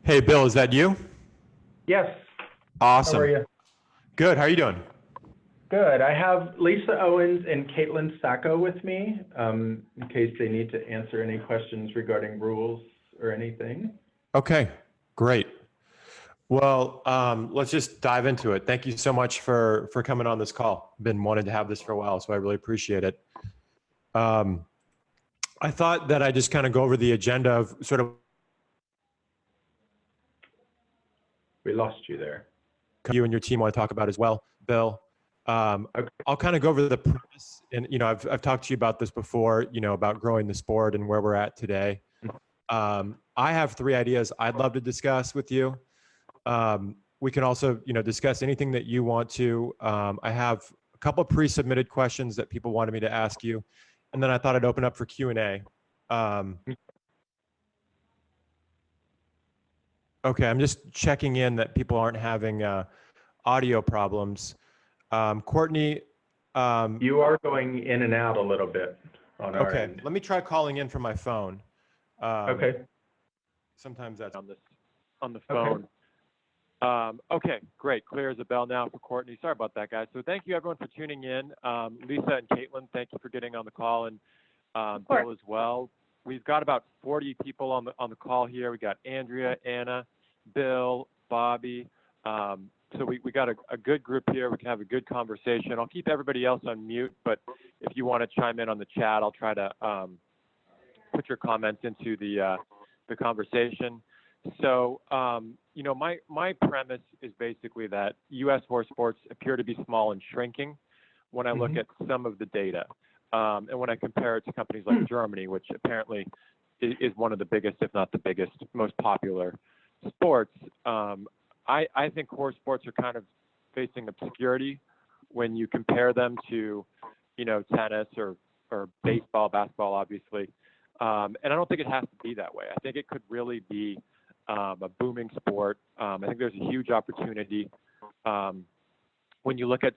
Hey, Bill, is that you? Yes. How are Awesome. you? Good. How are you doing? Good. I have Lisa Owens and Caitlin Sacco with me, in case they need to answer any questions regarding rules or anything. Okay, great. Well, let's just dive into it. Thank you so much for coming on this call. Been wanting to have this for a while, so I really appreciate it. Um, I thought that I just kind of go over the agenda of sort of We lost you there. you and your team want to talk about as well, Bill. Okay. I'll kind of go over the premise, and I've talked to you about this before, about growing the sport and where we're at today. I have three ideas I'd love to discuss with you. We can also, discuss anything that you want to. I have a couple of pre-submitted questions that people wanted me to ask you, and then I thought I'd open up for Q&A. Okay, I'm just checking in that people aren't having audio problems. Courtney, You are going in and out a little bit on our okay, end. let me try calling in from my phone. Okay. Sometimes that's on the phone. Okay, great. Clear as a bell now for Courtney. Sorry about that, guys. So thank you, everyone, for tuning in. Lisa and Caitlin, thank you for getting on the call, and Bill as well. We've got about 40 people on the call here. We got Andrea, Anna, Bill, Bobby. So we got a good group here. We can have a good conversation. I'll keep everybody else on mute, but if you want to chime in on the chat, I'll try to put your comments into the conversation. So, my premise is basically that U.S. horse sports appear to be small and shrinking when I look at some of the data. And when I compare it to companies like Germany, which apparently is one of the biggest, if not the biggest, most popular sports, I think horse sports are kind of facing obscurity when you compare them to, tennis or baseball, basketball, obviously. And I don't think it has to be that way. I think it could really be a booming sport. I think there's a huge opportunity. When you look at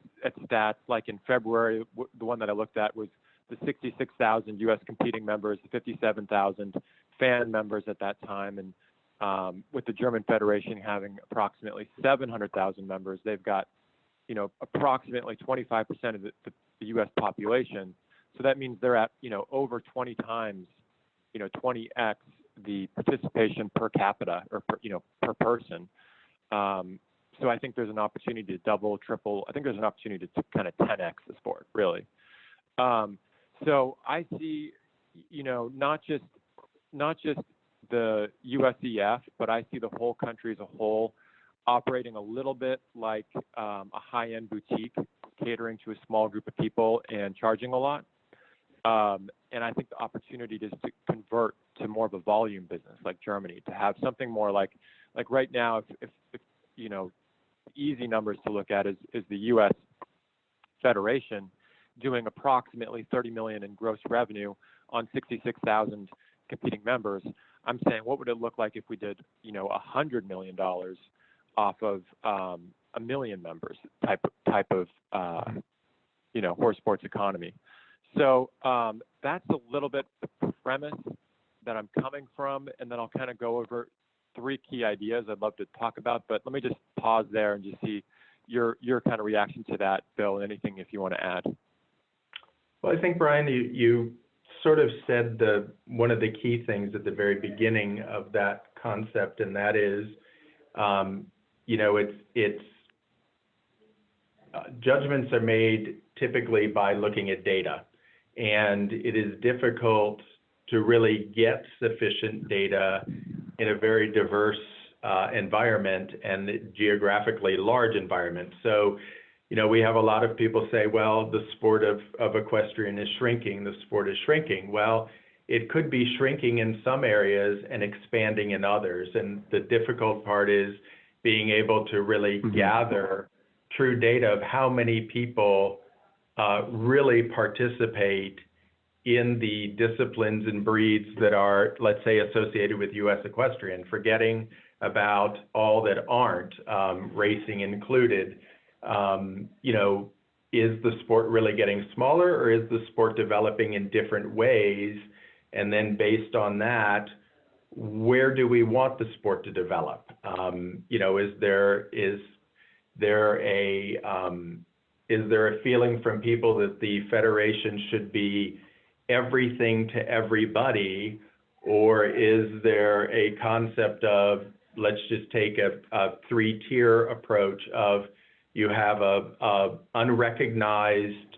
stats, like in February, the one that I looked at was the 66,000 U.S. competing members, the 57,000 fan members at that time. And with the German Federation having approximately 700,000 members, they've got, approximately 25% of the U.S. population. So that means they're at, over 20 times, 20x the participation per capita or per person. So I think there's an opportunity to double, triple. I think there's an opportunity to kind of 10x the sport, really. So I see, not just the USEF, but I see the whole country as a whole operating a little bit like a high-end boutique, catering to a small group of people and charging a lot. And I think the opportunity is to convert to more of a volume business like Germany, to have something more like right now, if easy numbers to look at is the U.S. Federation doing approximately 30 million in gross revenue on 66,000 competing members. I'm saying, what would it look like if we did, $100 million off of a million members type of horse sports economy. So that's a little bit the premise that I'm coming from, and then I'll kind of go over three key ideas I'd love to talk about. But let me just pause there and just see your kind of reaction to that, Bill, and anything if you want to add. Well, I think, Brian, you sort of said one of the key things at the very beginning of that concept, and that is, it's judgments are made typically by looking at data, and it is difficult to really get sufficient data in a very diverse environment and geographically large environment. So, we have a lot of people say, well, the sport of equestrian is shrinking, the sport is shrinking. Well, it could be shrinking in some areas and expanding in others. And the difficult part is being able to really gather true data of how many people really participate in the disciplines and breeds that are, let's say, associated with U.S. equestrian, forgetting about all that aren't, racing included. Is the sport really getting smaller, or is the sport developing in different ways? And then based on that, where do we want the sport to develop? Is there a feeling from people that the federation should be everything to everybody, or is there a concept of, let's just take a three-tier approach of, you have a unrecognized,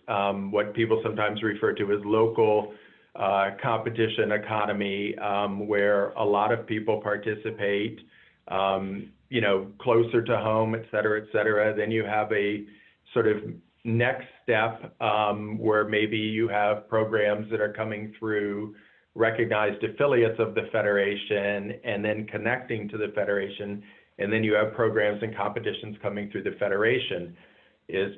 what people sometimes refer to as local competition economy, where a lot of people participate, closer to home, et cetera, et cetera. Then you have a sort of next step where maybe you have programs that are coming through recognized affiliates of the federation and then connecting to the federation. And then you have programs and competitions coming through the federation. Is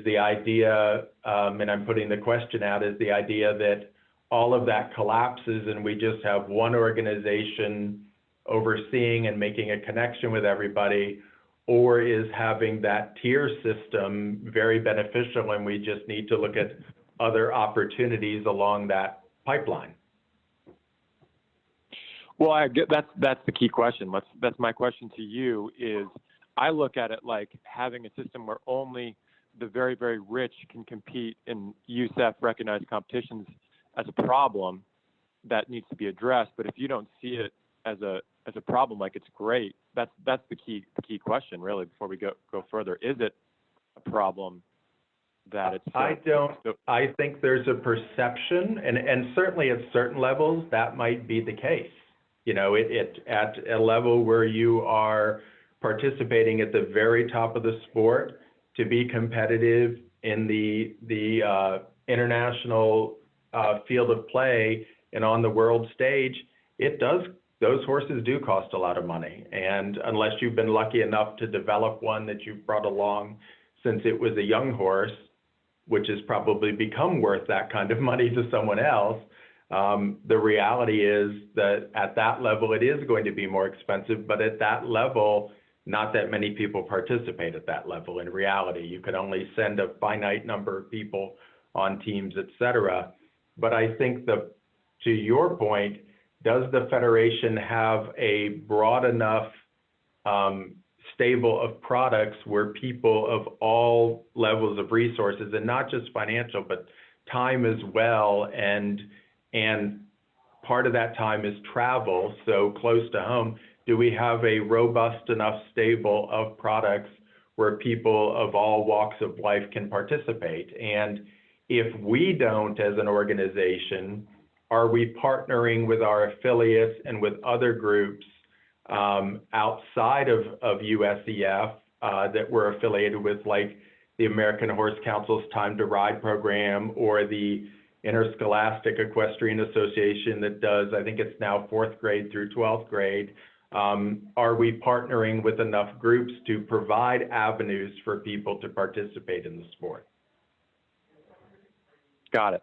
the idea, and I'm putting the question out, is the idea that all of that collapses and we just have one organization overseeing and making a connection with everybody, or is having that tier system very beneficial and we just need to look at other opportunities along that pipeline? Well, I get that's the key question. That's my question to you is, I look at it like having a system where only the very, very rich can compete in USEF recognized competitions as a problem that needs to be addressed. But if you don't see it as a problem, like, it's great. That's the key question, really, before we go further. Is it a problem that it's? I think there's a perception, and certainly at certain levels that might be the case. At a level where you are participating at the very top of the sport, to be competitive in the international field of play and on the world stage, those horses do cost a lot of money. And unless you've been lucky enough to develop one that you've brought along since it was a young horse, which has probably become worth that kind of money to someone else, the reality is that at that level, it is going to be more expensive, but at that level, not that many people participate at that level. In reality, you could only send a finite number of people on teams, et cetera. But I think to your point, does the federation have a broad enough stable of products where people of all levels of resources, and not just financial, but time as well, and part of that time is travel, so close to home, do we have a robust enough stable of products where people of all walks of life can participate? And if we don't, as an organization, are we partnering with our affiliates and with other groups outside of USEF that we're affiliated with, like the American Horse Council's Time to Ride program, or the Interscholastic Equestrian Association that does, I think it's now 4th grade through 12th grade. Are we partnering with enough groups to provide avenues for people to participate in the sport? Got it.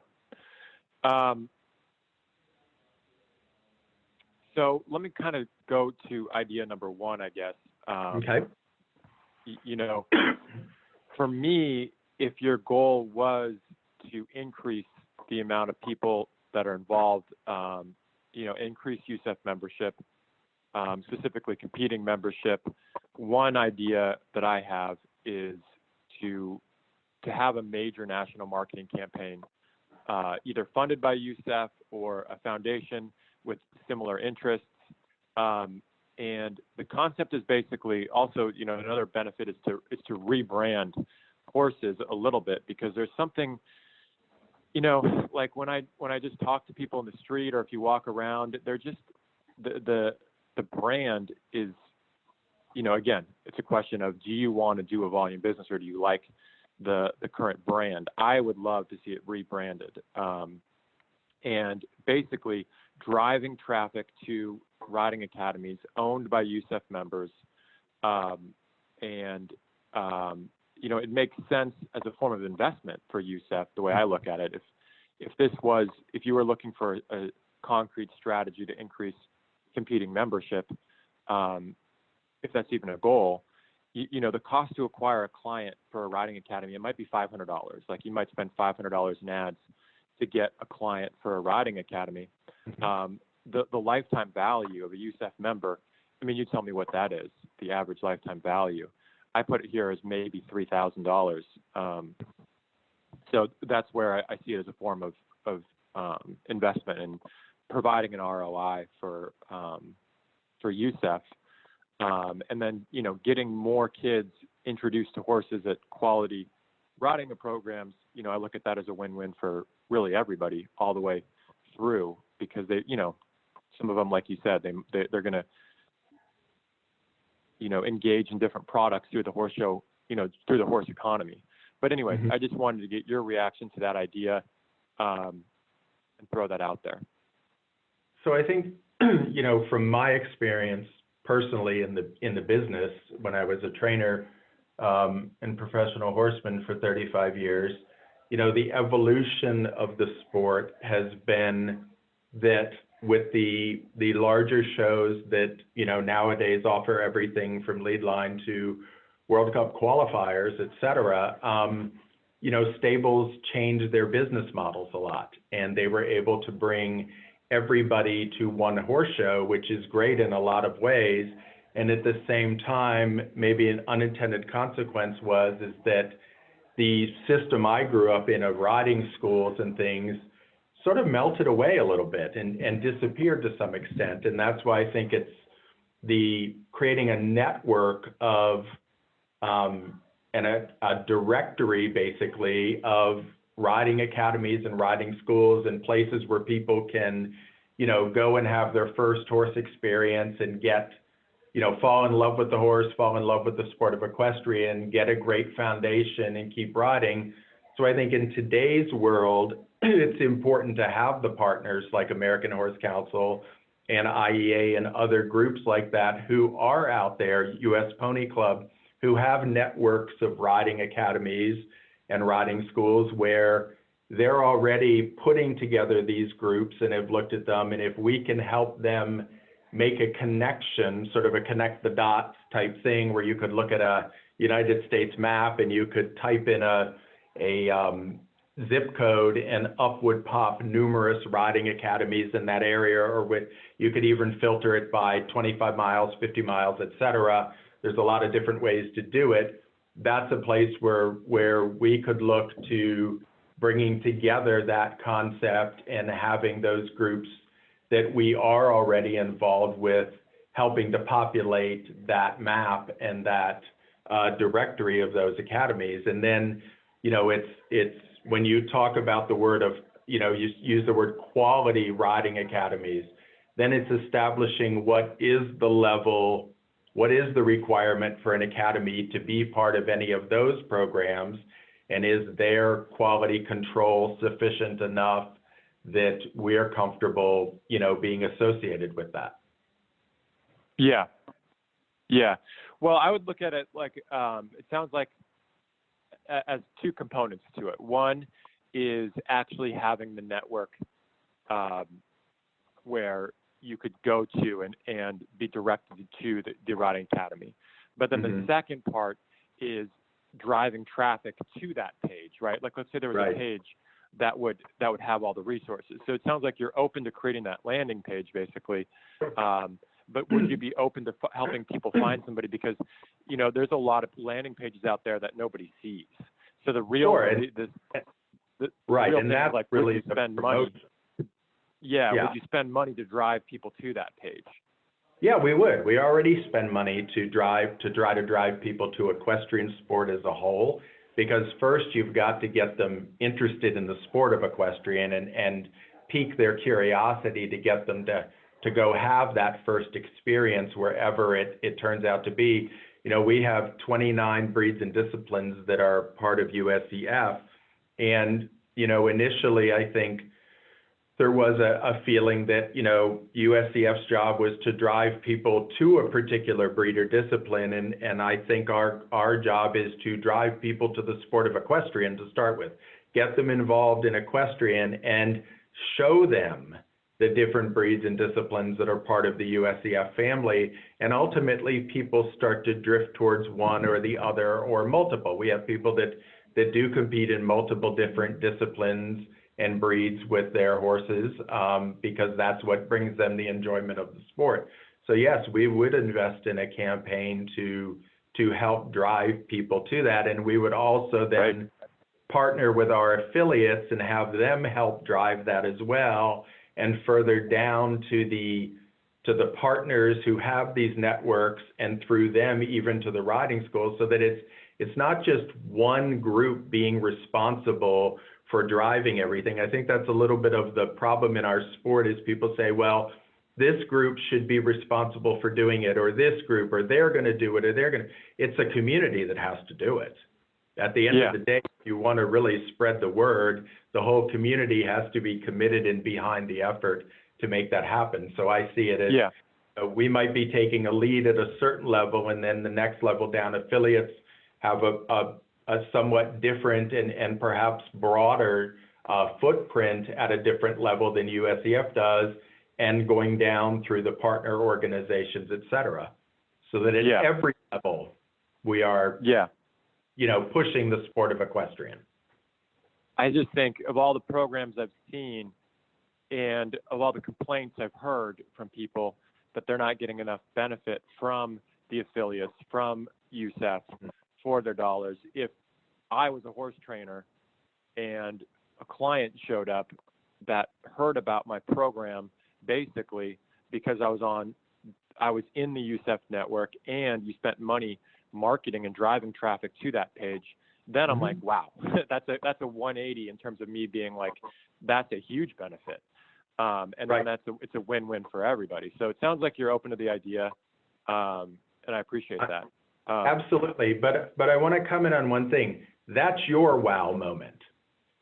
So let me kind of go to idea number one, I guess. Okay. For me, if your goal was to increase the amount of people that are involved, increase USEF membership, specifically competing membership, one idea that I have is to have a major national marketing campaign, either funded by USEF or a foundation with similar interests. And the concept is basically also, another benefit is to rebrand horses a little bit, because there's something, like when I just talk to people in the street, or if you walk around, they're just, the brand is, again, it's a question of, do you want to do a volume business, or do you like the current brand? I would love to see it rebranded. And basically driving traffic to riding academies owned by USEF members. It makes sense as a form of investment for USEF, the way I look at it. If you were looking for a concrete strategy to increase competing membership, if that's even a goal, the cost to acquire a client for a riding academy, it might be $500. Like, you might spend $500 in ads to get a client for a riding academy. the lifetime value of a USEF member, I mean, you tell me what that is, the average lifetime value. I put it here as maybe $3,000. So that's where I see it as a form of investment and providing an ROI for USEF. And then, you know, getting more kids introduced to horses at quality riding programs, you know, I look at that as a win-win for really everybody all the way through, because they, you know, some of them, like you said, they're going to, you know, engage in different products through the horse show, you know, through the horse economy. But anyway, I just wanted to get your reaction to that idea and throw that out there. So I think, you know, from my experience personally in the business, when I was a trainer and professional horseman for 35 years, you know, the evolution of the sport has been that with the larger shows that, you know, nowadays offer everything from lead line to World Cup qualifiers, et cetera, you know, stables changed their business models a lot, and they were able to bring everybody to one horse show, which is great in a lot of ways. And at the same time, maybe an unintended consequence is that the system I grew up in of riding schools and things sort of melted away a little bit and disappeared to some extent. And that's why I think it's the creating a network of and a directory basically of riding academies and riding schools and places where people can, you know, go and have their first horse experience and get, you know, fall in love with the horse, fall in love with the sport of equestrian, get a great foundation and keep riding. So I think in today's world, it's important to have the partners like American Horse Council and IEA and other groups like that who are out there, US Pony Club, who have networks of riding academies and riding schools where they're already putting together these groups and have looked at them. And if we can help them make a connection, sort of a connect the dots type thing, where you could look at a United States map and you could type in a zip code and up would pop numerous riding academies in that area, or you could even filter it by 25 miles, 50 miles, et cetera. There's a lot of different ways to do it. That's a place where we could look to bringing together that concept and having those groups that we are already involved with, helping to populate that map and that directory of those academies. And then, you know, it's when you talk about the word of, you know, you use the word quality riding academies, then it's establishing what is the level, what is the requirement for an academy to be part of any of those programs, and is their quality control sufficient enough that we're comfortable, you know, being associated with that? Yeah. Yeah. Well, I would look at it like, it sounds like as two components to it. One is actually having the network where you could go to and be directed to the riding academy. But then the second part is driving traffic to that page, right? Like, let's say there was a page that would have all the resources. So it sounds like you're open to creating that landing page, basically. But would you be open to helping people find somebody? Because, you know, there's a lot of landing pages out there that nobody sees. So the real, the real and that's like, really would you spend money? Yeah, would you spend money to drive people to that page? Yeah, we would. We already spend money to try to drive people to equestrian sport as a whole, because first you've got to get them interested in the sport of equestrian and pique their curiosity to get them to go have that first experience wherever it turns out to be. You know, we have 29 breeds and disciplines that are part of USEF. And, you know, initially I think there was a feeling that, you know, USEF's job was to drive people to a particular breed or discipline. And I think our job is to drive people to the sport of equestrian to start with, get them involved in equestrian and show them the different breeds and disciplines that are part of the USEF family. And ultimately people start to drift towards one or the other or multiple. We have people that do compete in multiple different disciplines and breeds with their horses, because that's what brings them the enjoyment of the sport. So yes, we would invest in a campaign to help drive people to that, and we would also then partner with our affiliates and have them help drive that as well, and further down to the partners who have these networks, and through them even to the riding schools, so that it's not just one group being responsible for driving everything. I think that's a little bit of the problem in our sport, is people say, well, this group should be responsible for doing it, or this group, or they're going to do it, or it's a community that has to do it. At the end of the day, if you want to really spread the word, the whole community has to be committed and behind the effort to make that happen. So I see it as we might be taking a lead at a certain level, and then the next level down, affiliates have a somewhat different and perhaps broader footprint at a different level than USEF does, and going down through the partner organizations, et cetera, so that at every level we are pushing the sport of equestrian. I just think of all the programs I've seen and of all the complaints I've heard from people that they're not getting enough benefit from the affiliates, from USEF for their dollars. If I was a horse trainer and a client showed up that heard about my program basically because I was in the USEF network and you spent money marketing and driving traffic to that page, then I'm like, wow, that's a 180 in terms of me being like, that's a huge benefit. And then it's a win-win for everybody. So it sounds like you're open to the idea, and I appreciate that. Absolutely, but I want to comment on one thing. That's your wow moment,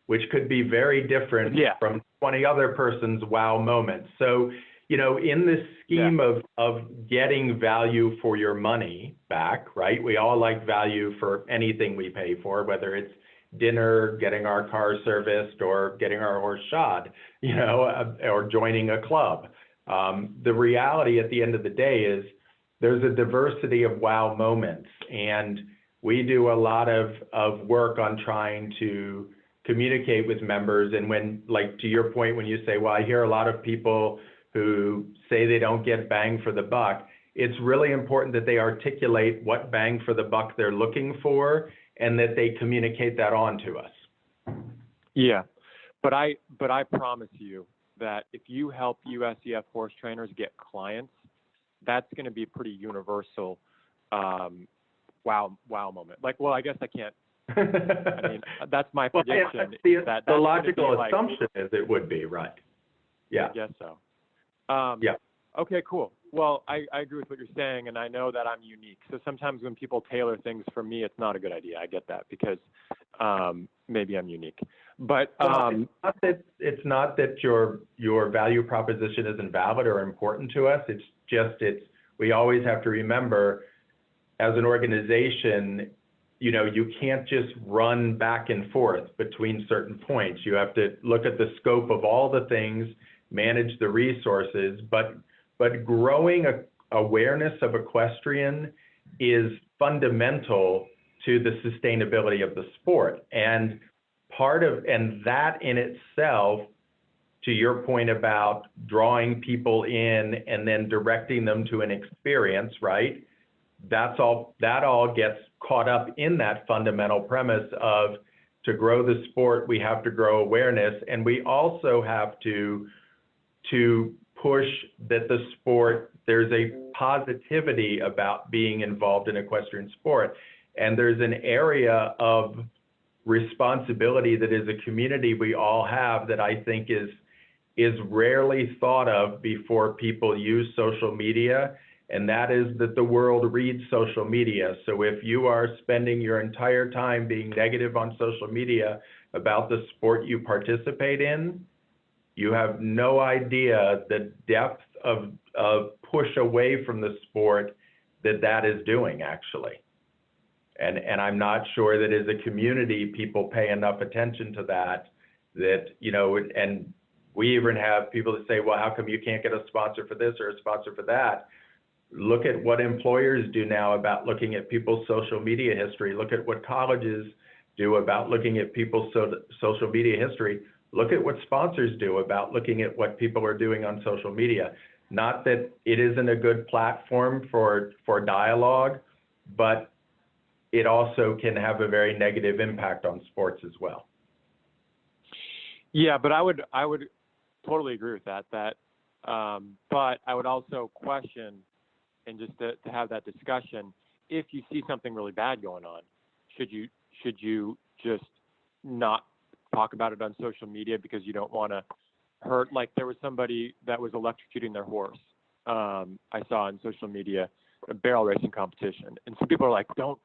which could be very different from 20 other person's wow moments. So, in this scheme of getting value for your money back, right? We all like value for anything we pay for, whether it's dinner, getting our car serviced, or getting our horse shod, or joining a club. The reality at the end of the day is there's a diversity of wow moments, and we do a lot of work on trying to communicate with members. And when, like to your point, when you say, well, I hear a lot of people who say they don't get bang for the buck, it's really important that they articulate what bang for the buck they're looking for, and that they communicate that on to us. Yeah, but I promise you that if you help USEF horse trainers get clients, that's going to be a pretty universal wow moment. Like, well, I guess I can't. I mean, that's my prediction. The logical assumption is it would be, right? Yeah. I guess so. Okay, cool. Well, I agree with what you're saying, and I know that I'm unique. So sometimes when people tailor things for me, it's not a good idea. I get that, because maybe I'm unique. But it's not that your value proposition isn't valid or important to us. It's just we always have to remember, as an organization, you can't just run back and forth between certain points. You have to look at the scope of all the things, manage the resources, but growing awareness of equestrian is fundamental to the sustainability of the sport. And that in itself, to your point about drawing people in and then directing them to an experience, right? That all gets caught up in that fundamental premise of, to grow the sport, we have to grow awareness, and we also have to push that the sport, there's a positivity about being involved in equestrian sport. And there's an area of responsibility that is a community we all have that I think is rarely thought of before people use social media, and that is that the world reads social media. So if you are spending your entire time being negative on social media about the sport you participate in, you have no idea the depth of push away from the sport that is doing, actually. And I'm not sure that as a community, people pay enough attention to that, and we even have people that say, well, how come you can't get a sponsor for this or a sponsor for that? Look at what employers do now about looking at people's social media history. Look at what colleges do about looking at people's social media history. look at what sponsors do about looking at what people are doing on social media. Not that it isn't a good platform for dialogue, but it also can have a very negative impact on sports as well. Yeah, but I would totally agree with that. But I would also question, and just to have that discussion, if you see something really bad going on, should you just not talk about it on social media because you don't want to hurt? Like there was somebody that was electrocuting their horse. I saw on social media a barrel racing competition, and some people are like, don't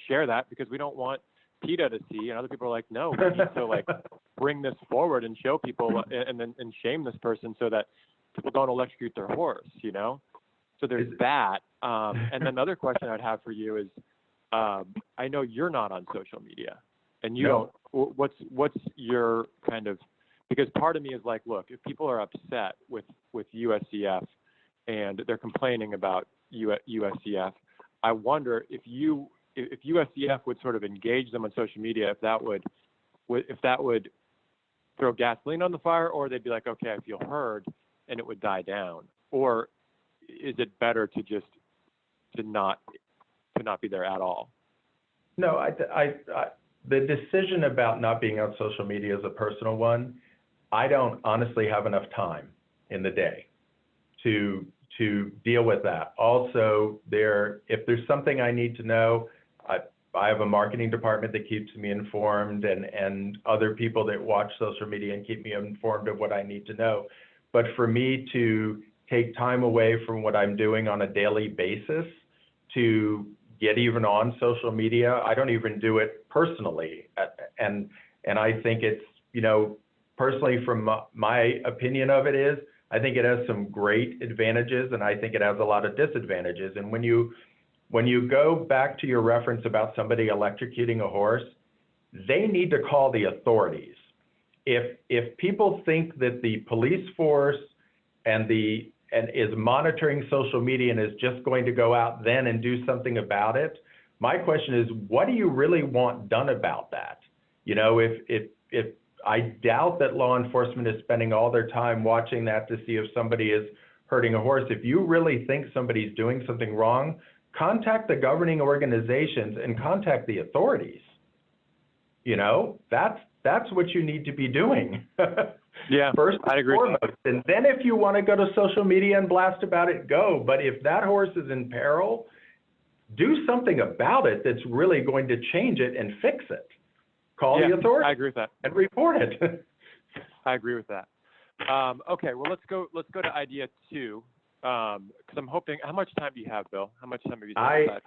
share that because we don't want PETA to see, and other people are like, no, we need to like bring this forward and show people and shame this person so that people don't electrocute their horse, you know? So there's that. And then the other question I'd have for you is, I know you're not on social media, and you don't. What's your kind of? Because part of me is like, look, if people are upset with USEF and they're complaining about USEF, I wonder if USEF would sort of engage them on social media, if that would throw gasoline on the fire, or they'd be like, okay, I feel heard, and it would die down. Or is it better to not be there at all? No, the decision about not being on social media is a personal one. I don't honestly have enough time in the day to deal with that. Also, if there's something I need to know, I have a marketing department that keeps me informed, and other people that watch social media and keep me informed of what I need to know. But for me to take time away from what I'm doing on a daily basis to get even on social media, I don't even do it personally. And I think it's, personally from my opinion of it is, I think it has some great advantages, and I think it has a lot of disadvantages. And when you go back to your reference about somebody electrocuting a horse, they need to call the authorities. If people think that the police force and is monitoring social media and is just going to go out then and do something about it, my question is, what do you really want done about that? If I doubt that law enforcement is spending all their time watching that to see if somebody is hurting a horse. If you really think somebody's doing something wrong, contact the governing organizations and contact the authorities. That's what you need to be doing. Yeah, first I agree. Foremost. And then if you want to go to social media and blast about it, go. But if that horse is in peril, do something about it that's really going to change it and fix it. Call the authorities. I agree with that. And report it. I agree with that. Okay, well, let's go to idea 2. Because I'm hoping. How much time do you have, Bill? How much time have you?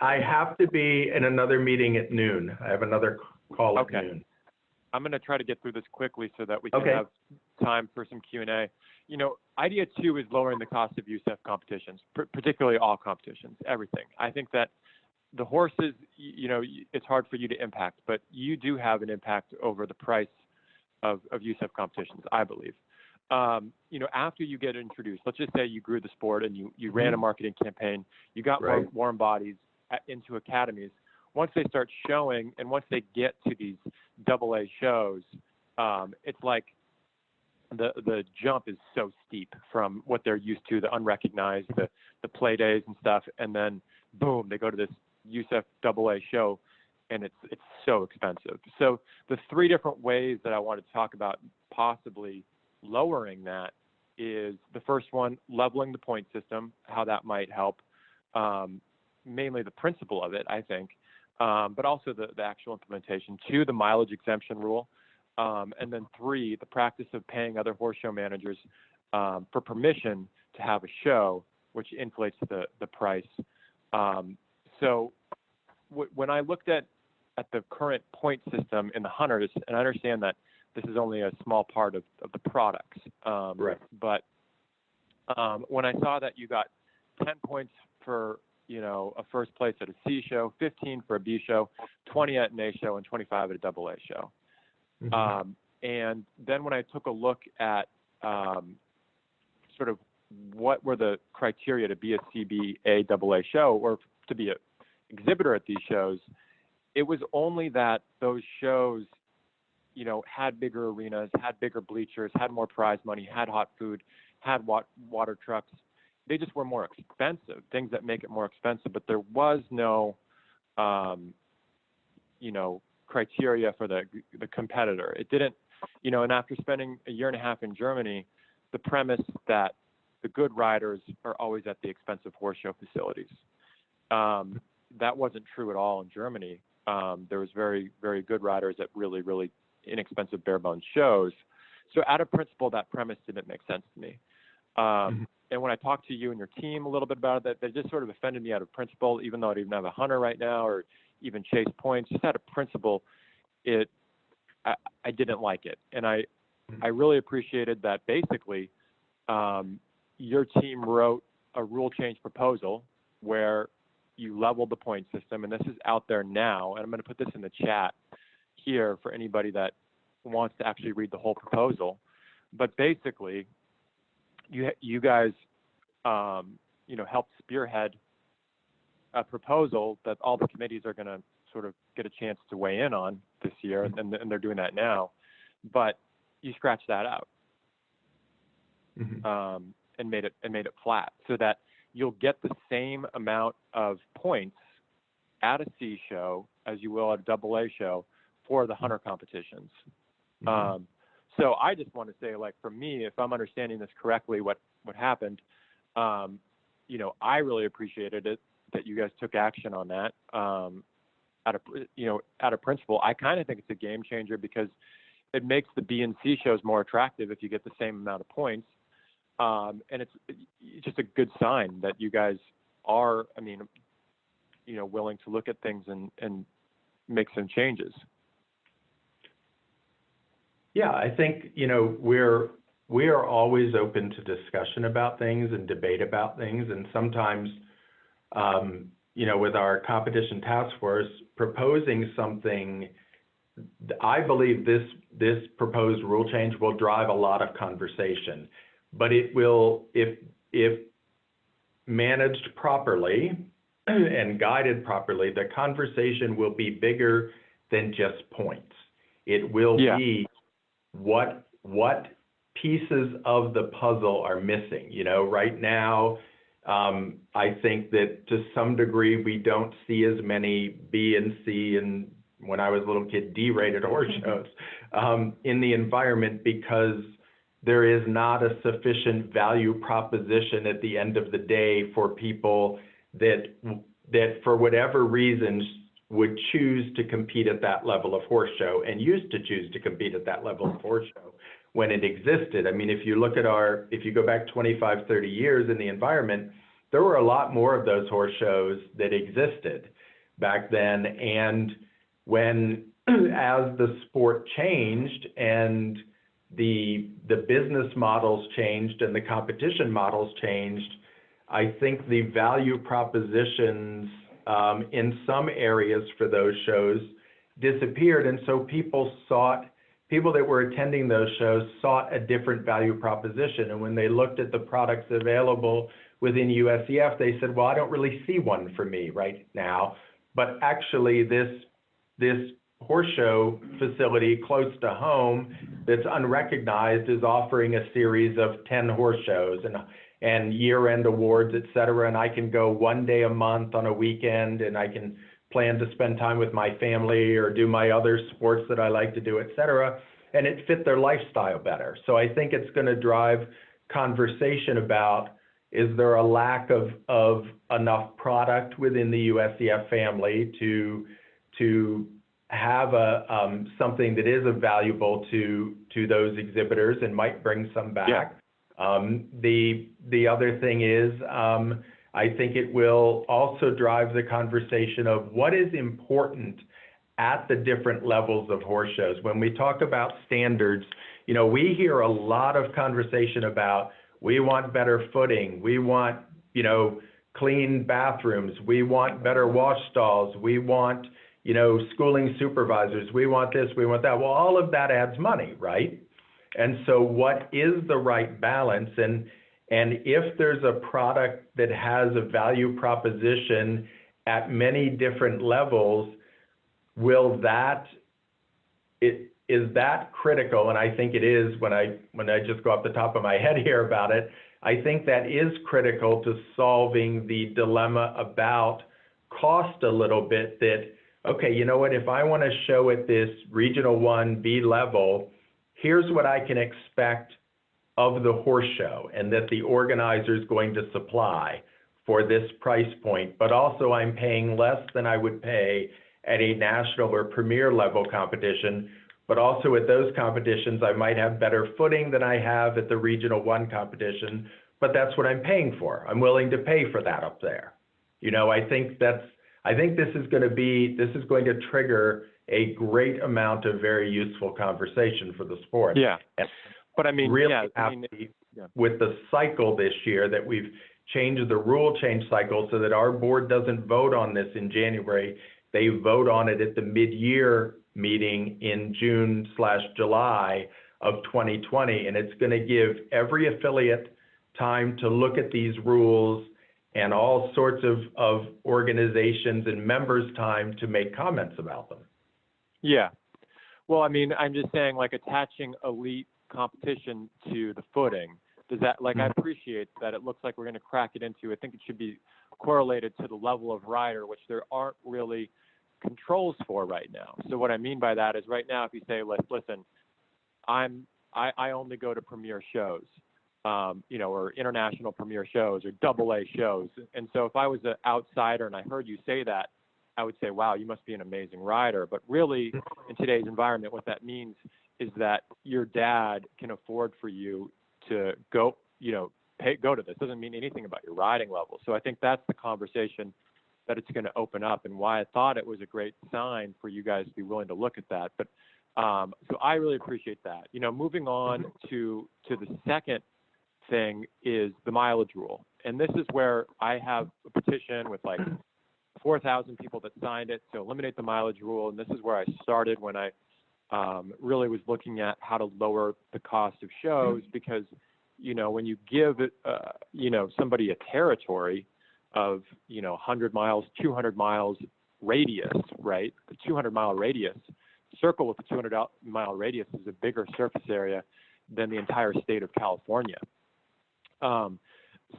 I have to be in another meeting at noon. I have another call at noon. I'm going to try to get through this quickly so that we can have time for some Q&A. Idea 2 is lowering the cost of USEF competitions, particularly all competitions, everything. I think that the horses, it's hard for you to impact, but you do have an impact over the price of USEF competitions, I believe. After you get introduced, let's just say you grew the sport and you ran a marketing campaign, you got more warm bodies into academies. Once they start showing and once they get to these AA shows, it's like the jump is so steep from what they're used to, the unrecognized, the play days and stuff, and then boom, they go to this USEF AA show, and it's so expensive. So the 3 different ways that I want to talk about possibly lowering that is the first one, leveling the point system, how that might help, mainly the principle of it, I think, but also the actual implementation. 2, the mileage exemption rule, and then 3, the practice of paying other horse show managers for permission to have a show, which inflates the price. So when I looked at the current point system in the hunters, and I understand that this is only a small part of the products, but when I saw that you got 10 points for a first place at a C show, 15 for a B show, 20 at an A show, and 25 at a AA show. And then when I took a look at sort of what were the criteria to be a CBA AA show or to be an exhibitor at these shows, it was only that those shows, had bigger arenas, had bigger bleachers, had more prize money, had hot food, had water trucks. They just were more expensive, things that make it more expensive, but there was no, criteria for the competitor. It didn't, and after spending a year and a half in Germany, the premise that the good riders are always at the expensive horse show facilities. That wasn't true at all in Germany. There was very, very good riders at really, really inexpensive bare bones shows. So out of principle, that premise didn't make sense to me. And when I talked to you and your team a little bit about it, that just sort of offended me out of principle, even though I don't even have a hunter right now or even chase points, just out of principle, I didn't like it. And I really appreciated that basically your team wrote a rule change proposal where you leveled the point system, and this is out there now, and I'm going to put this in the chat here for anybody that wants to actually read the whole proposal. But basically, you guys, helped spearhead a proposal that all the committees are going to sort of get a chance to weigh in on this year, and they're doing that now. But you scratched that out and made it flat, so that you'll get the same amount of points at a C show as you will at a AA show for the hunter competitions. So I just want to say, like, for me, if I'm understanding this correctly, what happened, I really appreciated it that you guys took action on that. Out of principle, I kind of think it's a game changer because it makes the B and C shows more attractive if you get the same amount of points. And it's just a good sign that you guys are, willing to look at things and make some changes. Yeah, I think, we are always open to discussion about things and debate about things. And sometimes, with our competition task force proposing something, I believe this proposed rule change will drive a lot of conversation, but it will, if managed properly and guided properly, the conversation will be bigger than just points. It will be what pieces of the puzzle are missing. Right now, I think that to some degree we don't see as many B and C and, when I was a little kid, D-rated horse shows in the environment because there is not a sufficient value proposition at the end of the day for people that for whatever reasons would choose to compete at that level of horse show and used to choose to compete at that level of horse show when it existed. I mean, if you go back 25, 30 years in the environment, there were a lot more of those horse shows that existed back then. And as the sport changed and the business models changed and the competition models changed, I think the value propositions in some areas for those shows disappeared. And so people that were attending those shows sought a different value proposition. And when they looked at the products available within USEF, they said, well, I don't really see one for me right now. But actually this horse show facility close to home that's unrecognized is offering a series of 10 horse shows and year-end awards, et cetera. And I can go one day a month on a weekend, and I can plan to spend time with my family or do my other sports that I like to do, et cetera. And it fit their lifestyle better. So I think it's going to drive conversation about, is there a lack of enough product within the USEF family to have something that is valuable to those exhibitors and might bring some back. Yeah. The other thing is, I think it will also drive the conversation of what is important at the different levels of horse shows. When we talk about standards, we hear a lot of conversation about, we want better footing, we want, clean bathrooms, we want better wash stalls, we want, schooling supervisors, we want this, we want that. Well, all of that adds money, right? And so what is the right balance? And if there's a product that has a value proposition at many different levels, will that is that critical? And I think it is when I just go off the top of my head here about it. I think that is critical to solving the dilemma about cost a little bit, that, okay, you know what, if I want to show at this Regional 1B level, here's what I can expect of the horse show and that the organizer is going to supply for this price point, but also I'm paying less than I would pay at a national or premier level competition, but also at those competitions, I might have better footing than I have at the Regional 1 competition, but that's what I'm paying for. I'm willing to pay for that up there. You know, I think this is going to trigger a great amount of very useful conversation for the sport. Yeah. But I mean, really yeah, happy with the cycle this year that we've changed the rule change cycle so that our board doesn't vote on this in January. They vote on it at the mid-year meeting in June/July of 2020. And it's going to give every affiliate time to look at these rules and all sorts of organizations and members time to make comments about them. Yeah. Well, I mean, I'm just saying, like, attaching elite competition to the footing, does that, like, I appreciate that it looks like we're going to crack it into, I think it should be correlated to the level of rider, which there aren't really controls for right now. So what I mean by that is, right now, if you say, listen, I only go to premier shows, you know, or international premier shows or AA shows. And so if I was an outsider and I heard you say that, I would say, wow, you must be an amazing rider. But really, in today's environment, what that means is that your dad can afford for you to go, you know, go to this. Doesn't mean anything about your riding level. So I think that's the conversation that it's going to open up, and why I thought it was a great sign for you guys to be willing to look at that. But so I really appreciate that. You know, moving on to the second thing is the mileage rule. And this is where I have a petition with like 4,000 people that signed it to eliminate the mileage rule. And this is where I started when I really was looking at how to lower the cost of shows, because, you know, when you give, you know, somebody a territory of, you know, 100 miles, 200 miles radius, right? The 200-mile radius, circle with the 200-mile radius is a bigger surface area than the entire state of California.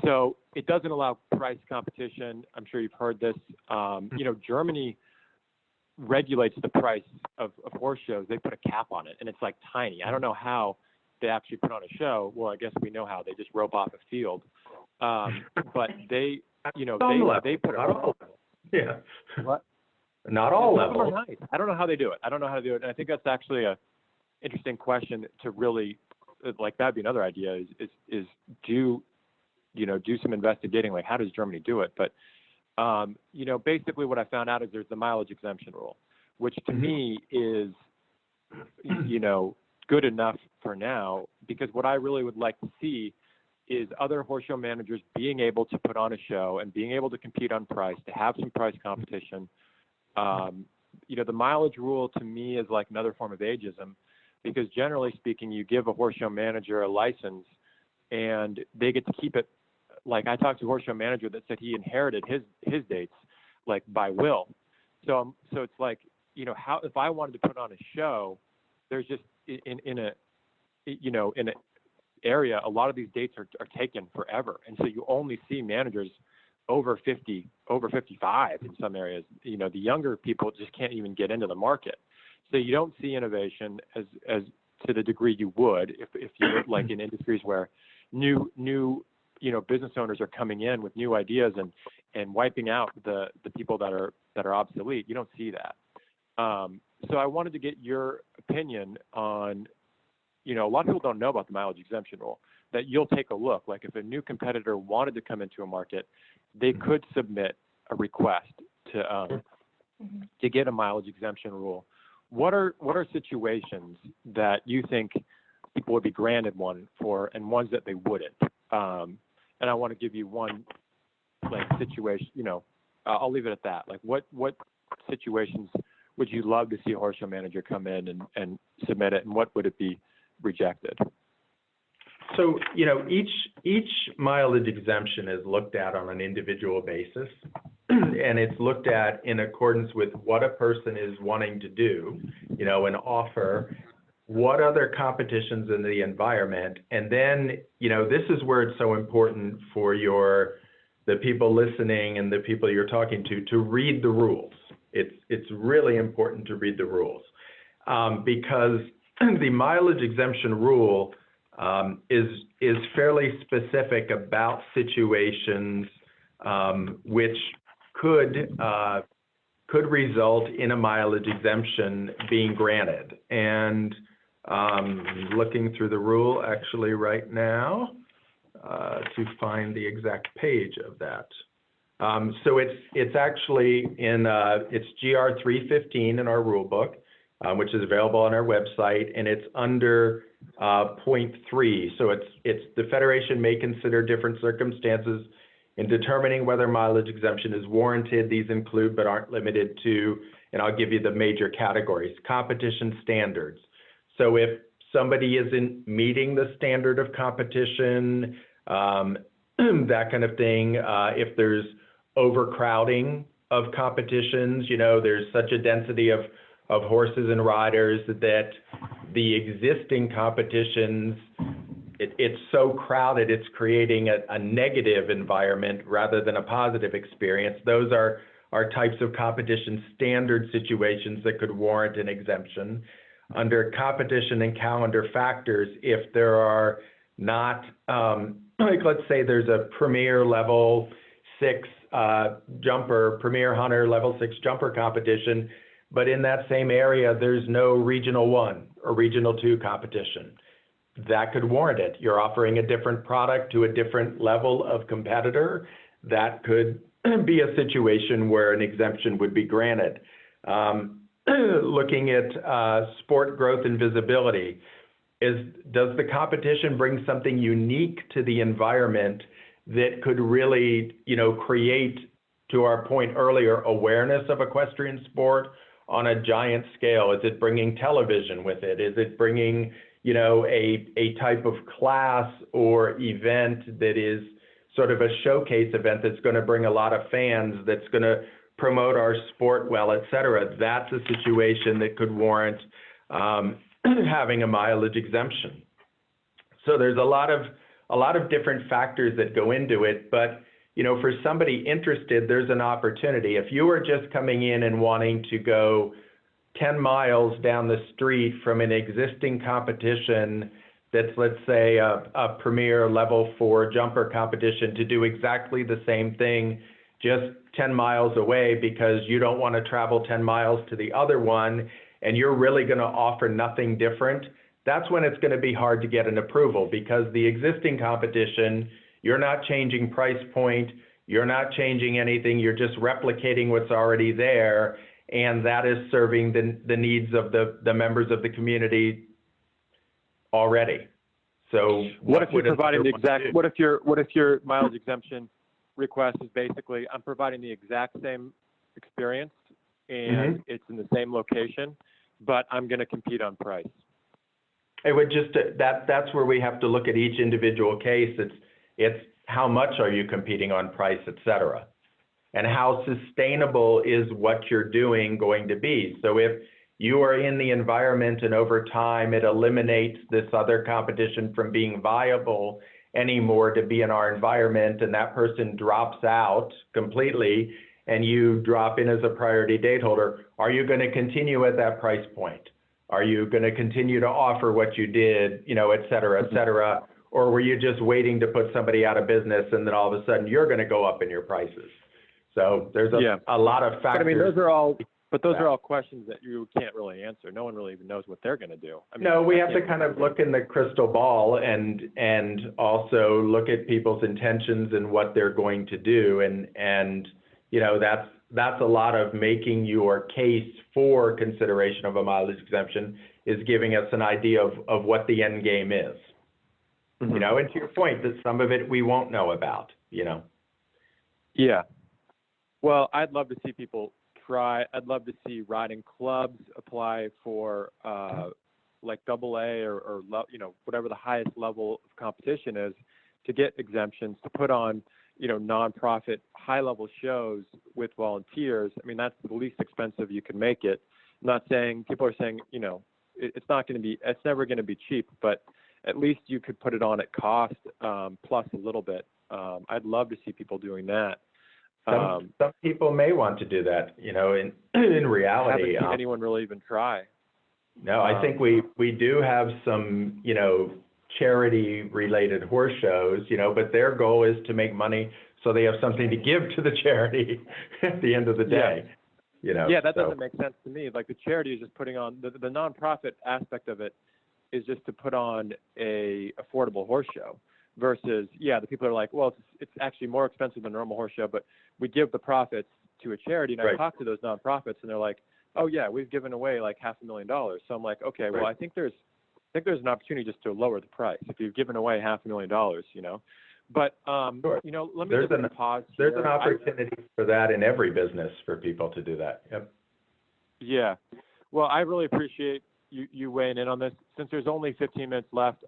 So it doesn't allow price competition. I'm sure you've heard this. You know, Germany regulates the price of horse shows. They put a cap on it, and it's like tiny. I don't know how they actually put on a show. Well, I guess we know how. They just rope off a field. But they, you know, they put not all. Yeah. What? Not all Some of them levels. are nice. I don't know how they do it. And I think that's actually a interesting question to really, like, that'd be another idea is do some investigating, like, how does Germany do it? But, you know, basically what I found out is there's the mileage exemption rule, which to me is, you know, good enough for now, because what I really would like to see is other horse show managers being able to put on a show and being able to compete on price, to have some price competition. You know, the mileage rule to me is like another form of ageism, because generally speaking, you give a horse show manager a license and they get to keep it. Like, I talked to a horse show manager that said he inherited his dates, like, by will. So it's like, you know, how, if I wanted to put on a show, there's just in a area, a lot of these dates are taken forever. And so you only see managers over 50, over 55 in some areas. You know, the younger people just can't even get into the market. So you don't see innovation as to the degree you would if you're like in industries where new you know, business owners are coming in with new ideas and wiping out the people that are obsolete. You don't see that. So I wanted to get your opinion on, you know, a lot of people don't know about the mileage exemption rule, that you'll take a look. Like, if a new competitor wanted to come into a market, they could submit a request to get a mileage exemption rule. What are situations that you think people would be granted one for, and ones that they wouldn't? And I want to give you one, like, situation. You know, I'll leave it at that. Like, what situations would you love to see a horse show manager come in and submit it, and what would it be rejected? So, you know, each mileage exemption is looked at on an individual basis, and it's looked at in accordance with what a person is wanting to do, you know, an offer, what other competitions in the environment, and then, this is where it's so important for the people listening and the people you're talking to read the rules. It's really important to read the rules, because the mileage exemption rule is fairly specific about situations which could result in a mileage exemption being granted. And looking through the rule actually right now to find the exact page of that. So it's actually it's GR 315 in our rule book, which is available on our website, and it's under point 3. So it's the Federation may consider different circumstances in determining whether mileage exemption is warranted. These include but aren't limited to, and I'll give you the major categories: competition standards. So if somebody isn't meeting the standard of competition, that kind of thing, if there's overcrowding of competitions, there's such a density of horses and riders that the existing competitions, it's so crowded, it's creating a negative environment rather than a positive experience. Those are types of competition standard situations that could warrant an exemption. Under competition and calendar factors, if there are not, like let's say there's a premier level 6 premier hunter level 6 jumper competition, but in that same area, there's no regional 1 or regional 2 competition. That could warrant it. You're offering a different product to a different level of competitor. That could be a situation where an exemption would be granted. Looking at sport growth and visibility, does the competition bring something unique to the environment that could really, create, to our point earlier, awareness of equestrian sport on a giant scale? Is it bringing television with it? Is it bringing, a type of class or event that is sort of a showcase event that's going to bring a lot of fans, that's going to promote our sport well, et cetera? That's a situation that could warrant having a mileage exemption. So there's a lot of different factors that go into it, but for somebody interested, there's an opportunity. If you are just coming in and wanting to go 10 miles down the street from an existing competition that's, let's say, a premier level 4 jumper competition, to do exactly the same thing just 10 miles away because you don't want to travel 10 miles to the other one, and you're really going to offer nothing different, that's when it's going to be hard to get an approval, because the existing competition, you're not changing price point, you're not changing anything, you're just replicating what's already there, and that is serving the needs of the members of the community already. So what if you're providing the exact, what if your mileage exemption request is basically, I'm providing the exact same experience and it's in the same location, but I'm going to compete on price? It would just, that's where we have to look at each individual case. It's how much are you competing on price, et cetera, and how sustainable is what you're doing going to be. So if you are in the environment and over time it eliminates this other competition from being viable anymore to be in our environment, and that person drops out completely and you drop in as a priority date holder, are you going to continue at that price point? Are you going to continue to offer what you did, et cetera, or were you just waiting to put somebody out of business and then all of a sudden you're going to go up in your prices? So there's a lot of factors. But I mean, those are all questions that you can't really answer. No one really even knows what they're going to do. I mean, no, we have to kind of look in the crystal ball and also look at people's intentions and what they're going to do. And that's a lot of making your case for consideration of a mileage exemption, is giving us an idea of what the end game is. And to your point, that some of it we won't know about, Yeah. Well, I'd love to see people try. I'd love to see riding clubs apply for like AA or whatever the highest level of competition is, to get exemptions to put on nonprofit high-level shows with volunteers. I mean, that's the least expensive you can make it. I'm not saying, people are saying, it's never going to be cheap, but at least you could put it on at cost, plus a little bit. I'd love to see people doing that. Some people may want to do that, in reality. Haven't seen anyone really even try. No, I think we do have some, charity-related horse shows, but their goal is to make money so they have something to give to the charity at the end of the day. Yeah, that doesn't make sense to me. Like the charity is just putting on the nonprofit aspect of it is just to put on a affordable horse show versus, the people are like, well, it's actually more expensive than a normal horse show, but we give the profits to a charity. And I talk to those nonprofits and they're like, oh yeah, we've given away like $500,000. So I'm like, okay, well, I think there's an opportunity just to lower the price if you've given away $500,000, But, sure. Let me just pause here. There's an opportunity for that in every business for people to do that. Yep. Yeah. Well, I really appreciate you weighing in on this. Since there's only 15 minutes left,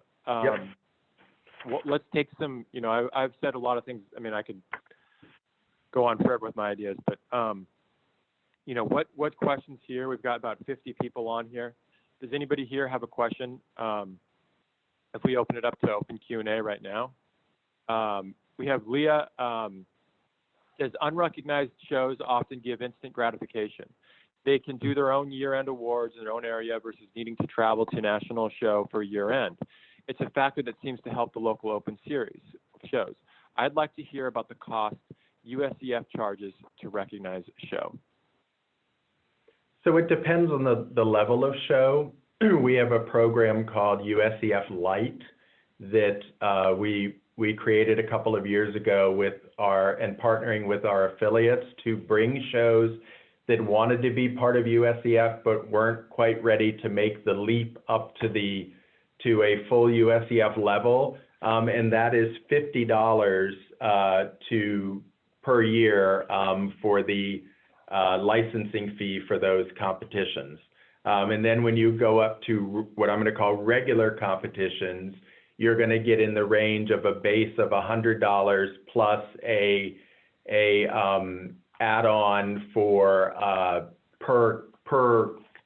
let's take some, I've said a lot of things. I mean, I could go on forever with my ideas, but, what questions here? We've got about 50 people on here. Does anybody here have a question? If we open it up to open Q&A right now. We have Leah, says unrecognized shows often give instant gratification. They can do their own year-end awards in their own area versus needing to travel to a national show for year-end. It's a factor that seems to help the local open series shows. I'd like to hear about the cost USEF charges to recognize a show. So it depends on the level of show. We have a program called USEF Lite that we created a couple of years ago and partnering with our affiliates to bring shows that wanted to be part of USEF but weren't quite ready to make the leap up to a full USEF level, and that is $50 per year for the licensing fee for those competitions. And then when you go up to what I'm going to call regular competitions, you're going to get in the range of a base of $100 plus a add-on for per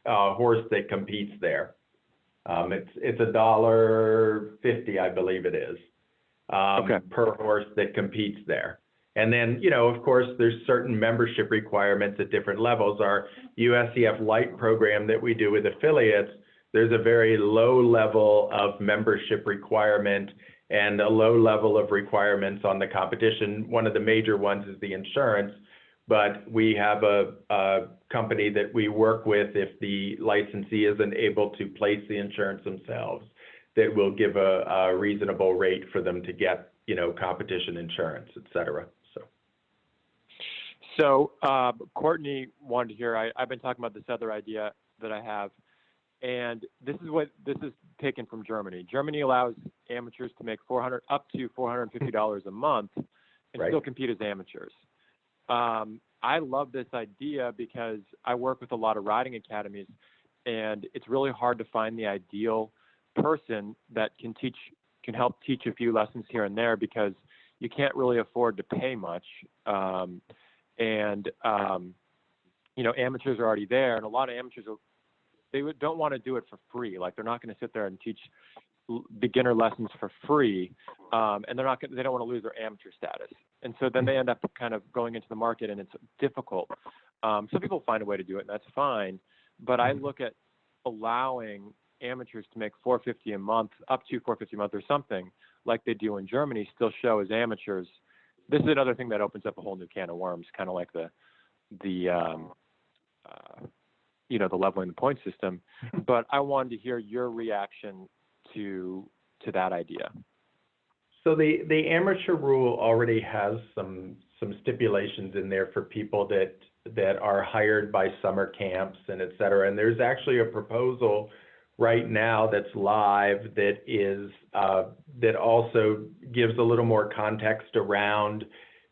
horse that competes there. It's $1.50, I believe it is, per horse that competes there. And then, of course, there's certain membership requirements at different levels. Our USEF Lite program that we do with affiliates, there's a very low level of membership requirement and a low level of requirements on the competition. One of the major ones is the insurance, but we have a company that we work with if the licensee isn't able to place the insurance themselves, that will give a reasonable rate for them to get, competition insurance, et cetera. So Courtney wanted to hear, I've been talking about this other idea that I have, and this is taken from Germany. Germany allows amateurs to make up to $450 a month and still compete as amateurs. I love this idea because I work with a lot of riding academies, and it's really hard to find the ideal person that can help teach a few lessons here and there because you can't really afford to pay much. Amateurs are already there, and a lot of amateurs don't want to do it for free. Like they're not going to sit there and teach beginner lessons for free, and they don't want to lose their amateur status. And so then they end up kind of going into the market, and it's difficult. Some people find a way to do it, and that's fine. But I look at allowing amateurs to make $450 a month, up to $450 a month, or something like they do in Germany, still show as amateurs. This is another thing that opens up a whole new can of worms, kind of like the leveling the point system. But I wanted to hear your reaction to that idea. So the amateur rule already has some stipulations in there for people that are hired by summer camps and et cetera. And there's actually a proposal right now that's live that is that also gives a little more context around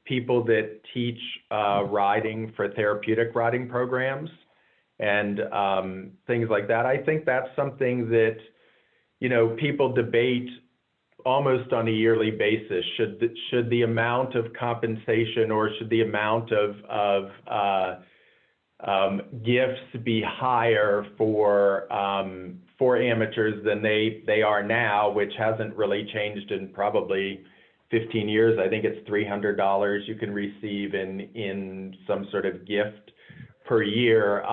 people that teach riding for therapeutic riding programs and things like that. I think that's something that people debate almost on a yearly basis. Should the amount of compensation or should the amount of gifts be higher for amateurs than they are now, which hasn't really changed in probably 15 years. I think it's $300 you can receive in some sort of gift per year.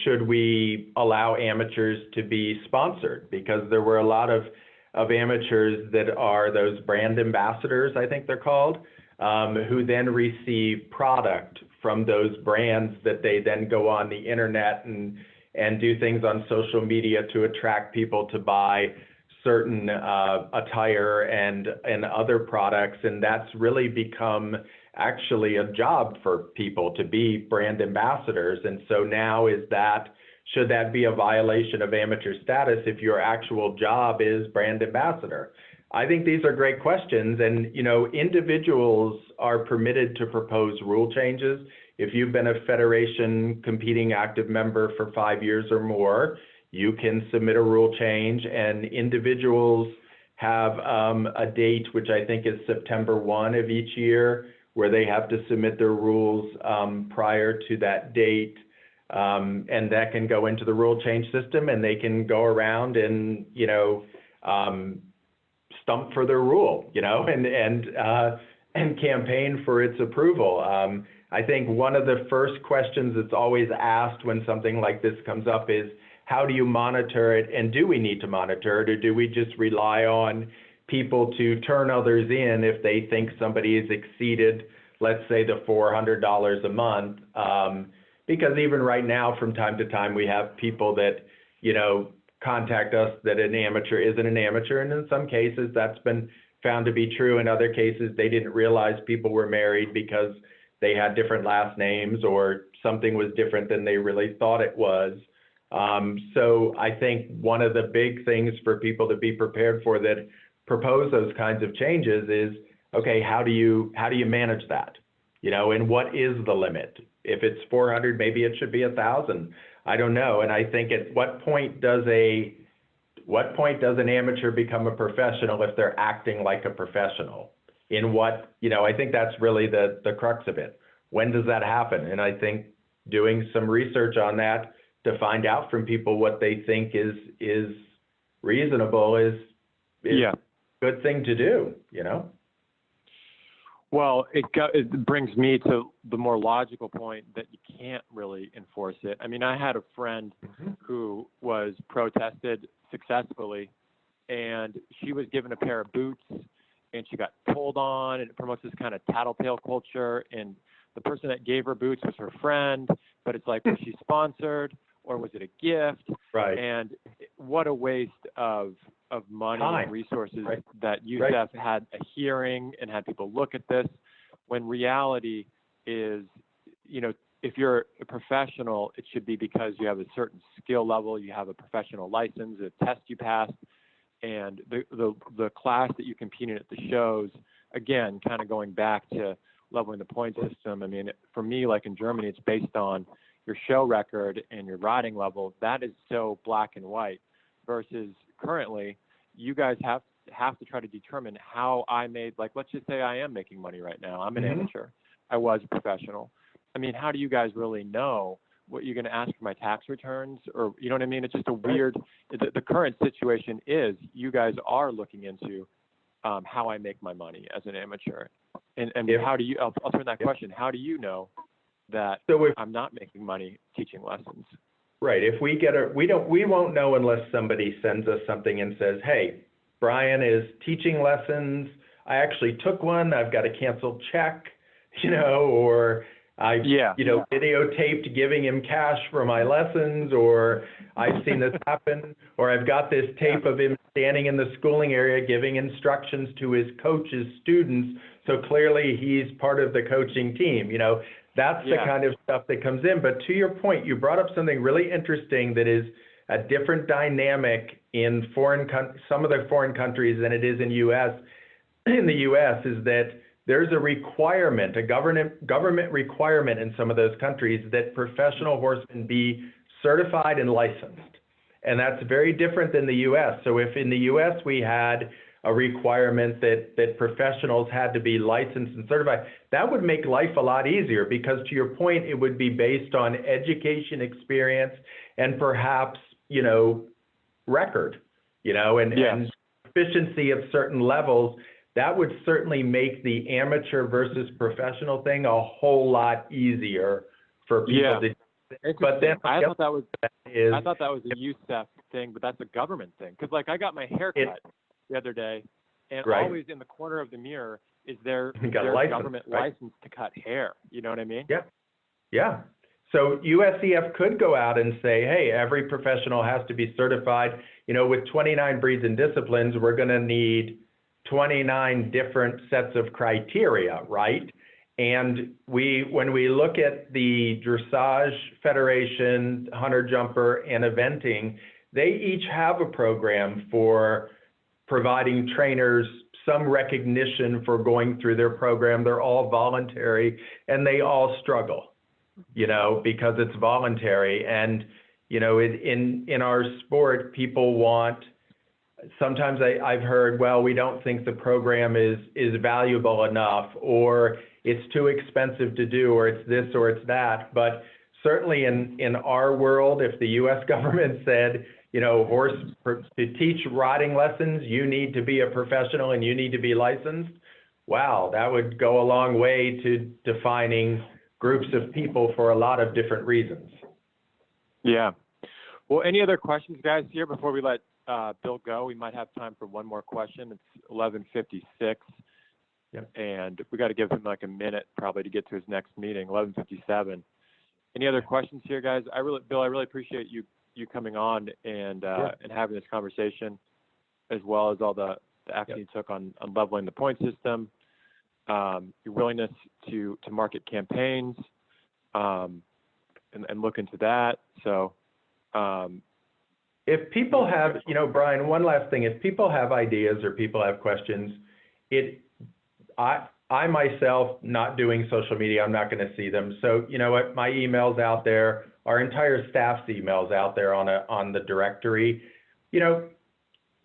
Should we allow amateurs to be sponsored? Because there were a lot of amateurs that are those brand ambassadors, I think they're called, who then receive product from those brands that they then go on the internet and do things on social media to attract people to buy certain attire and other products. And that's really become actually a job for people to be brand ambassadors. And so now should that be a violation of amateur status if your actual job is brand ambassador? I think these are great questions. And, individuals are permitted to propose rule changes. If you've been a federation competing active member for 5 years or more, you can submit a rule change, and individuals have a date, which I think is September 1 of each year, where they have to submit their rules prior to that date. And that can go into the rule change system, and they can go around and, stump for their rule, and campaign for its approval. I think one of the first questions that's always asked when something like this comes up is, how do you monitor it, and do we need to monitor it, or do we just rely on people to turn others in if they think somebody has exceeded, let's say, the $400 a month? Because even right now, from time to time, we have people that, contact us that an amateur isn't an amateur, and in some cases that's been found to be true. In other cases, they didn't realize people were married because they had different last names or something was different than they really thought it was. So I think one of the big things for people to be prepared for that propose those kinds of changes is, okay, how do you manage that? And what is the limit? If it's 400, maybe it should be 1,000. I don't know. And I think at what point does an amateur become a professional if they're acting like a professional? In what, I think that's really the crux of it. When does that happen? And I think doing some research on that to find out from people what they think is reasonable is a good thing to do, Well, it brings me to the more logical point that you can't really enforce it. I mean, I had a friend who was protested successfully, and she was given a pair of boots, and she got told on, and it promotes this kind of tattletale culture, and the person that gave her boots was her friend, but it's like, was she sponsored, or was it a gift? Right. And what a waste of money and resources that USEF had a hearing and had people look at this, when reality is, if you're a professional, it should be because you have a certain skill level, you have a professional license, a test you passed, and the class that you compete in at the shows, again, kind of going back to leveling the point system. I mean, for me, like in Germany, it's based on your show record and your riding level. That is so black and white, versus currently, you guys have to try to determine how I made, like, let's just say I am making money right now. I'm an amateur. I was a professional. I mean, how do you guys really know what you're going to ask for my tax returns? Or, you know what I mean? It's just a weird, the current situation is you guys are looking into how I make my money as an amateur. And how do you, I'll turn that question. How do you know that I'm not making money teaching lessons? Right. If we get we won't know unless somebody sends us something and says, hey, Brian is teaching lessons. I actually took one. I've got a canceled check, or I, videotaped giving him cash for my lessons, or I've seen this happen, or I've got this tape of him standing in the schooling area giving instructions to his coach's students. So clearly he's part of the coaching team, That's the kind of stuff that comes in. But to your point, you brought up something really interesting that is a different dynamic in some of the foreign countries than it is in U.S. In the U.S. is that there's a requirement, a government requirement in some of those countries that professional horsemen be certified and licensed. And that's very different than the U.S. So if in the U.S. we had a requirement that professionals had to be licensed and certified. That would make life a lot easier because, to your point, it would be based on education, experience, and perhaps, record, and efficiency of certain levels. That would certainly make the amateur versus professional thing a whole lot easier for people to. But then I thought that was a USEF thing, but that's a government thing. Because I got my hair cut the other day, and always in the corner of the mirror is their government license to cut hair. You know what I mean? Yeah. Yeah. So USEF could go out and say, hey, every professional has to be certified. With 29 breeds and disciplines, we're going to need 29 different sets of criteria, right? And when we look at the Dressage Federation, Hunter Jumper, and Eventing, they each have a program for providing trainers some recognition for going through their program. They're all voluntary, and they all struggle, because it's voluntary. And, in our sport, people want. Sometimes I've heard, well, we don't think the program is valuable enough, or it's too expensive to do, or it's this or it's that. But certainly in our world, if the U.S. government said, to teach riding lessons, you need to be a professional and you need to be licensed, wow, that would go a long way to defining groups of people for a lot of different reasons. Yeah. Well, any other questions, guys, here before we let Bill go? We might have time for one more question. It's 11:56. Yep. And we got to give him a minute probably to get to his next meeting, 11:57. Any other questions here, guys? Bill, I really appreciate you coming on and having this conversation, as well as all the action you took on leveling the point system, your willingness to market campaigns, and look into that. So, if people have, Brian, one last thing, if people have ideas or people have questions, I myself, not doing social media, I'm not going to see them. So, what, my email's out there, our entire staff's email's out there on the directory. If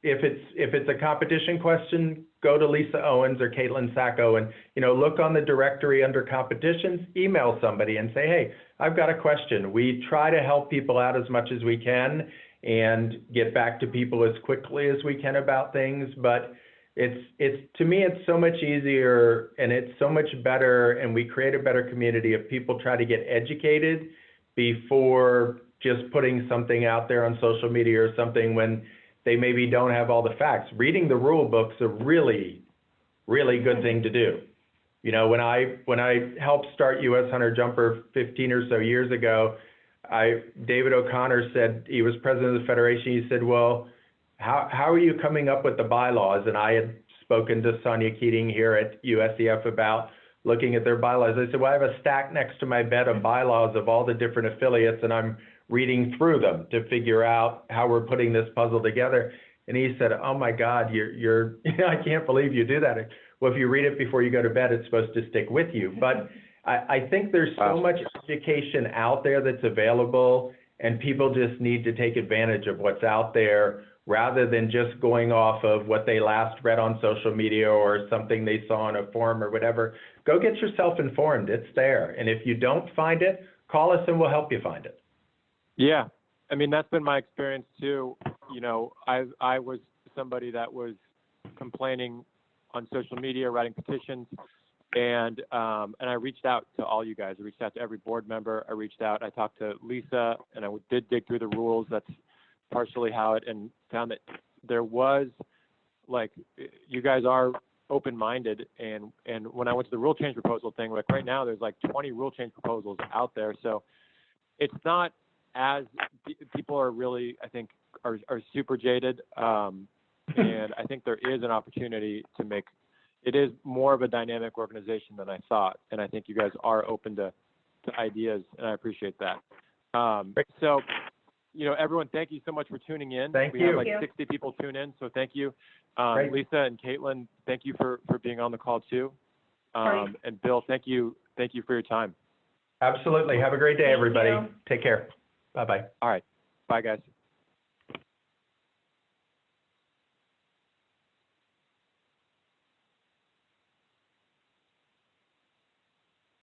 it's a competition question, go to Lisa Owens or Caitlin Sacco and, look on the directory under competitions, email somebody and say, hey, I've got a question. We try to help people out as much as we can and get back to people as quickly as we can about things. But to me, it's so much easier and it's so much better, and we create a better community if people try to get educated before just putting something out there on social media or something when they maybe don't have all the facts. Reading the rule book's a really, really good thing to do. When I helped start US Hunter Jumper 15 or so years ago, David O'Connor said, he was president of the federation, he said, well, how are you coming up with the bylaws? And I had spoken to Sonia Keating here at USEF about looking at their bylaws. I said, well, I have a stack next to my bed of bylaws of all the different affiliates, and I'm reading through them to figure out how we're putting this puzzle together. And he said, oh my God, you're I can't believe you do that. Well, if you read it before you go to bed, it's supposed to stick with you. But I think there's so much education out there that's available, and people just need to take advantage of what's out there rather than just going off of what they last read on social media or something they saw on a forum or whatever. Go get yourself informed. It's there. And if you don't find it, call us and we'll help you find it. Yeah. I mean, that's been my experience too. I was somebody that was complaining on social media, writing petitions, and I reached out to all you guys. I reached out to every board member. I talked to Lisa, and I did dig through the rules. That's partially how and found that there was, you guys are open-minded, and when I went to the rule change proposal thing, right now there's 20 rule change proposals out there, so it's not as people are really, I think, are super jaded, and I think there is an opportunity to make it is more of a dynamic organization than I thought, and I think you guys are open to ideas, and I appreciate that. So, everyone, thank you so much for tuning in. We have 60 people tune in, so thank you. Lisa and Caitlin, thank you for being on the call too. And Bill, thank you for your time. Absolutely. Have a great day, everybody. Take care. Bye-bye. All right. Bye, guys.